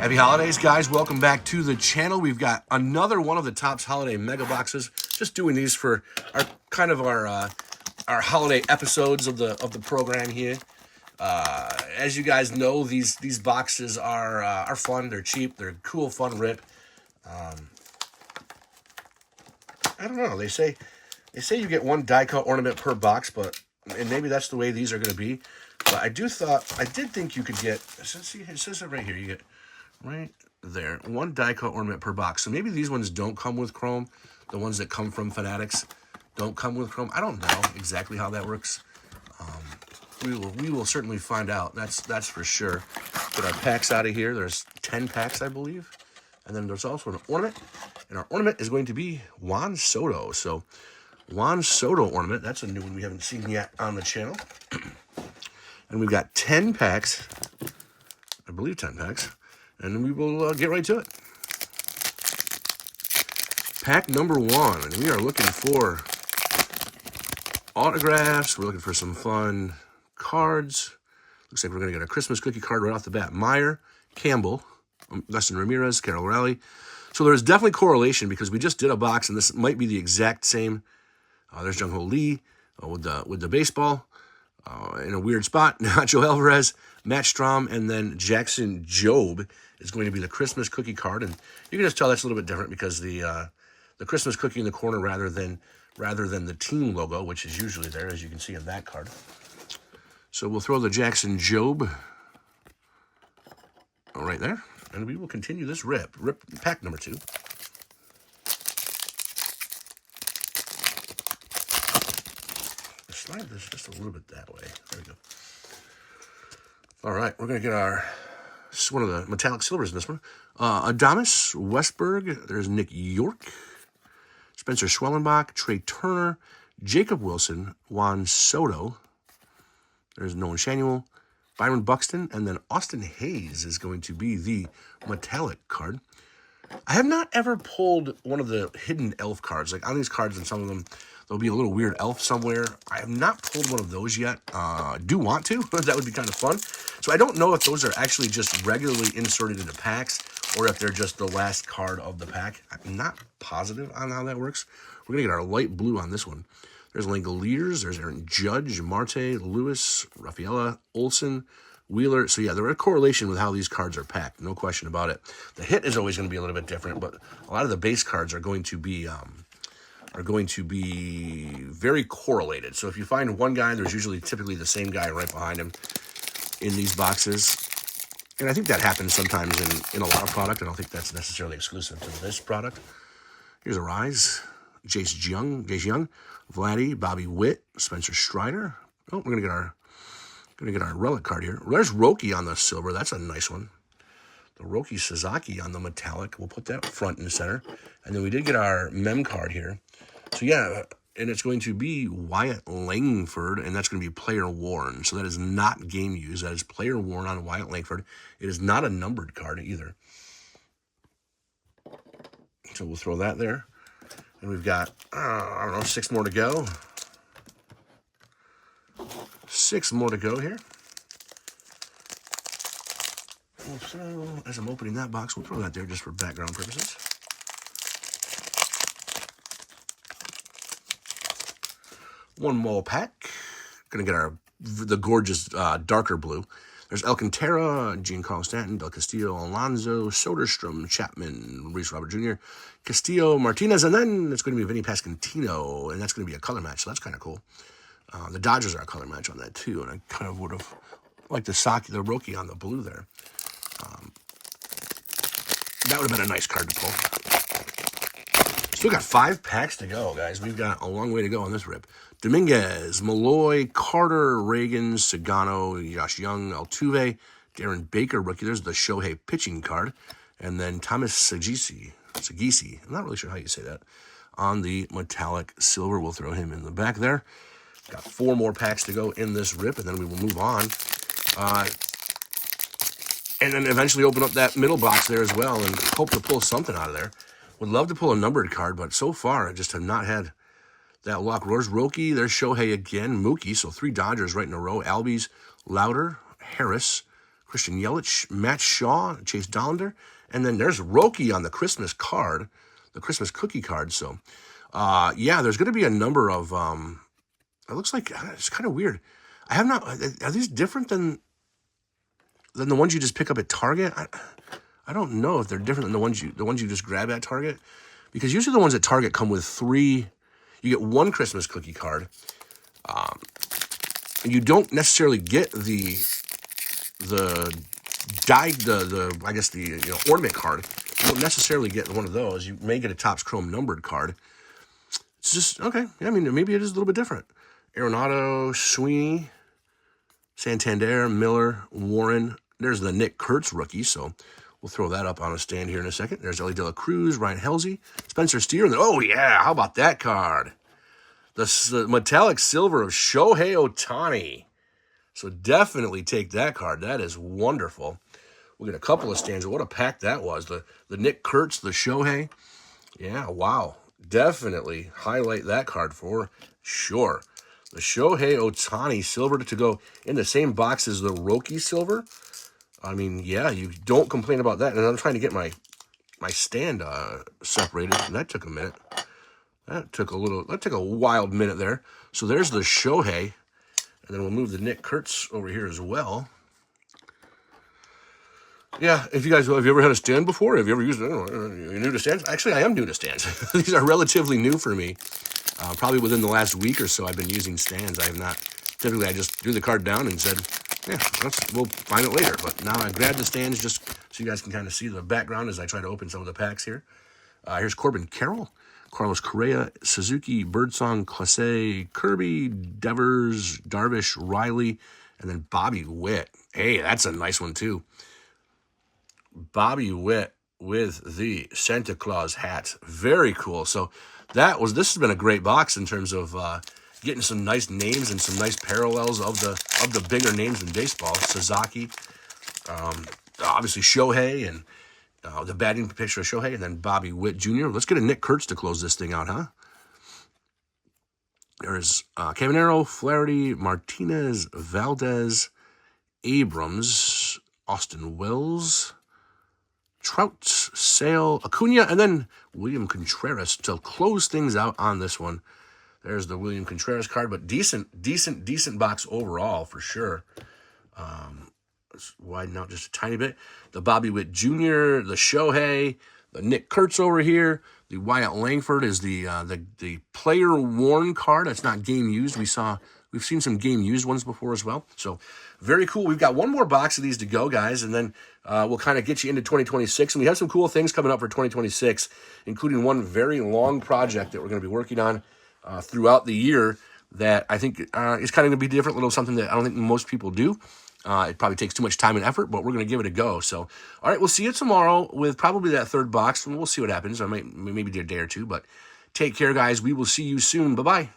Happy holidays, guys. Welcome back to the channel. We've got another one of the Topps holiday mega boxes. Just doing these for our our holiday episodes of the program here. As you guys know, these boxes are fun. They're cheap. They're cool, fun rip. I don't know. They say you get one die cut ornament per box, and maybe that's the way these are going to be. But I did think you could get. See, it says it right here. You get right there one die cut ornament per box. So maybe these ones don't come with chrome. The ones that come from Fanatics don't come with chrome. I don't know exactly how that works. We will certainly find out. That's for sure. Get our packs out of here. There's 10 packs, I believe. And then there's also an ornament. And our ornament is going to be Juan Soto. So Juan Soto ornament. That's a new one we haven't seen yet on the channel. And we've got 10 packs. I believe 10 packs. And we will get right to it. Pack number 1. And we are looking for autographs. We're looking for some fun cards. Looks like we're going to get a Christmas cookie card right off the bat. Meyer, Campbell, Dustin Ramirez, Carol Raleigh. So there's definitely correlation because we just did a box, and this might be the exact same. There's Jung Ho Lee with the baseball in a weird spot. Nacho Alvarez, Matt Strahm, and then Jackson Jobe is going to be the Christmas cookie card. And you can just tell that's a little bit different because the Christmas cookie in the corner rather than the team logo, which is usually there, as you can see in that card. So we'll throw the Jackson Jobe right there, and we will continue this rip pack number 2. Slide this just a little bit that way. There we go. All right, we're going to get one of the metallic silvers in this one. Adames Westberg. There's Nick York, Spencer Schwellenbach, Trey Turner, Jacob Wilson, Juan Soto. There's Nolan Shanuel, Byron Buxton, and then Austin Hayes is going to be the metallic card. I have not ever pulled one of the hidden elf cards. Like on these cards and some of them, there'll be a little weird elf somewhere. I have not pulled one of those yet. Do want to. That would be kind of fun. So I don't know if those are actually just regularly inserted into packs or if they're just the last card of the pack. I'm not positive on how that works. We're going to get our light blue on this one. There's Langoliers, there's Aaron Judge, Marte, Lewis, Rafaela, Olsen, Wheeler. So yeah, there are a correlation with how these cards are packed, no question about it. The hit is always going to be a little bit different, but a lot of the base cards are going to be very correlated. So if you find one guy, there's usually typically the same guy right behind him in these boxes. And I think that happens sometimes in a lot of product. I don't think that's necessarily exclusive to this product. Here's a Rise, Jace Young, Vladdy, Bobby Witt, Spencer Strider. Oh, we're gonna get our relic card here. There's Roki on the silver. That's a nice one. The Roki Sasaki on the metallic. We'll put that front and center. And then we did get our mem card here. So yeah, and it's going to be Wyatt Langford, and that's going to be player worn. So that is not game used. That is player worn on Wyatt Langford. It is not a numbered card either. So we'll throw that there. And we've got, I don't know, 6 more to go. 6 more to go here. We'll throw, as I'm opening that box, we'll throw that there just for background purposes. One more pack. Gonna get the gorgeous darker blue. There's Alcantara, Giancarlo Stanton, Del Castillo, Alonso, Soderstrom, Chapman, Reese Robert Jr., Castillo, Martinez, and then it's going to be Vinny Pasquantino, and that's going to be a color match, so that's kind of cool. The Dodgers are a color match on that, too, and I kind of would have liked the Roki on the blue there. That would have been a nice card to pull. Still got 5 packs to go, guys. We've got a long way to go on this rip. Dominguez, Malloy, Carter, Reagan, Sagano, Josh Young, Altuve, Darren Baker, rookie. There's the Shohei pitching card. And then Thomas Sagisi. I'm not really sure how you say that. On the metallic silver. We'll throw him in the back there. Got 4 more packs to go in this rip, and then we will move on. And then eventually open up that middle box there as well and hope to pull something out of there. Would love to pull a numbered card, but so far I just have not had that luck. There's Roki, there's Shohei again, Mookie, so 3 Dodgers right in a row. Albies, Louder, Harris, Christian Yelich, Matt Shaw, Chase Dollander. And then there's Roki on the Christmas card, the Christmas cookie card. So, yeah, there's going to be a number of, it looks like, it's kind of weird. I have not, are these different than the ones you just pick up at Target? I don't know if they're different than the ones you just grab at Target. Because usually the ones at Target come with 3, you get 1 Christmas cookie card. You don't necessarily get the ornament card. You don't necessarily get one of those. You may get a Topps Chrome numbered card. It's just, okay. Yeah, I mean, maybe it is a little bit different. Arenado, Sweeney, Santander, Miller, Warren. There's the Nick Kurtz rookie, so we'll throw that up on a stand here in a second. There's Ellie De La Cruz, Ryan Helsey, Spencer Steer, and then, oh yeah, how about that card? The metallic silver of Shohei Ohtani. So definitely take that card. That is wonderful. We'll get a couple of stands. What a pack that was. The Nick Kurtz, the Shohei. Yeah, wow. Definitely highlight that card for sure. The Shohei Ohtani silver to go in the same box as the Roki silver. I mean, yeah, you don't complain about that. And I'm trying to get my stand separated, and that took a minute. That took a wild minute there. So there's the Shohei, and then we'll move the Nick Kurtz over here as well. Yeah, have you ever had a stand before? Have you ever used it? You're new to stands? Actually, I am new to stands. These are relatively new for me. Probably within the last week or so, I've been using stands. I have not. Typically, I just threw the card down and said, yeah, we'll find it later. But now I grabbed the stands just so you guys can kind of see the background as I try to open some of the packs here. Here's Corbin Carroll, Carlos Correa, Suzuki, Birdsong, Clase, Kirby, Devers, Darvish, Riley, and then Bobby Witt. Hey, that's a nice one too. Bobby Witt with the Santa Claus hat. Very cool. So this has been a great box in terms of getting some nice names and some nice parallels of the bigger names in baseball. Sasaki, obviously Shohei, and the batting picture of Shohei, and then Bobby Witt Jr. Let's get a Nick Kurtz to close this thing out, huh? There's Caminero, Flaherty, Martinez, Valdez, Abrams, Austin Wells, Trout, Sale, Acuna, and then William Contreras to close things out on this one. There's the William Contreras card, but decent box overall for sure. Let's widen out just a tiny bit. The Bobby Witt Jr., the Shohei, the Nick Kurtz over here. The Wyatt Langford is the player worn card. That's not game used. We've seen some game used ones before as well. So very cool. We've got one more box of these to go, guys, and then we'll kind of get you into 2026. And we have some cool things coming up for 2026, including one very long project that we're going to be working on throughout the year that I think is kind of going to be different, little something that I don't think most people do. It probably takes too much time and effort, but we're going to give it a go. So, all right, we'll see you tomorrow with probably that third box, and we'll see what happens. I might maybe do a day or two, but take care, guys. We will see you soon. Bye-bye.